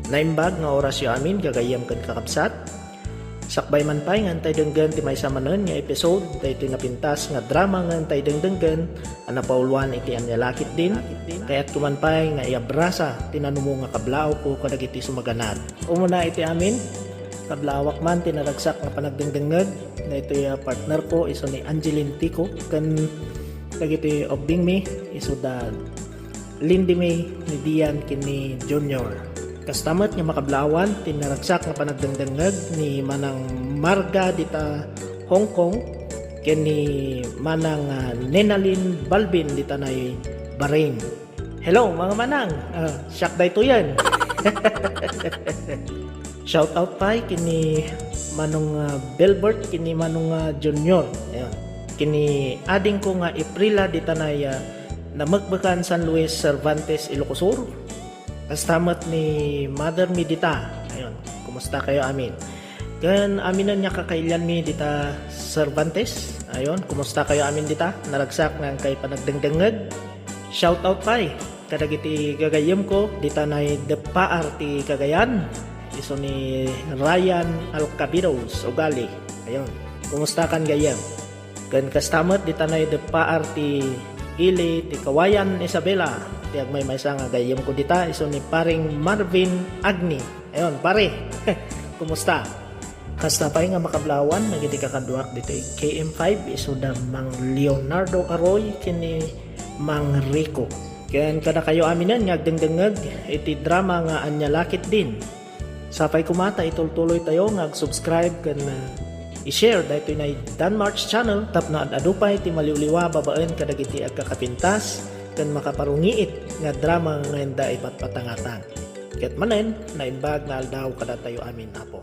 Naimbag nga oras yu amin gagayam kan kakabsat. Sakbay man pay nga antay denggan ti maysa manen nga episode daytoy napintas nga drama nga antay denggan ana pauluan iti anyalakit din. Kaya't kumanpay nga iabrasa tinanumo nga kablao ko kadagiti sumaganad. Umuna iti amin kablawak man tinaragsak nga panagdengdengeg daytoy partner ko iso ni Angeline Tico ken dagiti obing mi iso da Lindy May ni Dian kini Junior. Kastamat nga makablawan tinaragsak nga panagdengdengeg ni manang Marga dita Hong Kong ken ni manang Nenalyn Balbin dita nay Bahrain. Hello mga manang, siyak dayto yan. Shout out pa kini manong Belbert kini manong Junior. Ayan. Kini ading ko nga Aprila dita nay namagbakan San Luis Cervantes Ilocosur. Kastamat ni Mother mi dita. Ayun, kumusta kayo amin? Kan aminan niya kakailan mi dita Cervantes. Ayun, kumusta kayo amin dita? Naragsak nga kay panagdengdengeg. Shout out pa kadagiti gagayem ko dita nay depaar ti Cagayan. Iso ni Ryan Alcabiros Ugali. Ayun, kumusta kan gayem? Kan kastamat dita nay depaar ti Ili ti Kawayan Isabela. Tiag may maysa nga gayem ko dita iso ni paring Marvin Agni. Ayun, pare. Kumusta? Kasta pay nga makablawan nagiti kakadwa dito KM5 iso da Mang Leonardo Aroy kini Mang Rico. Ken kada kayo aminan nga agdengdengeg iti drama nga anyalakit din. Sapay kumata itultuloy tayo nga subscribe ken i-share dahito na Danmarks channel tap na adupay ti maliwliwa babaen kadagiti agkakapintas ken makaparungiit nga drama nga enda ipatpatangatang. Ket manen naimbag nga aldaw kada tayo amin apo.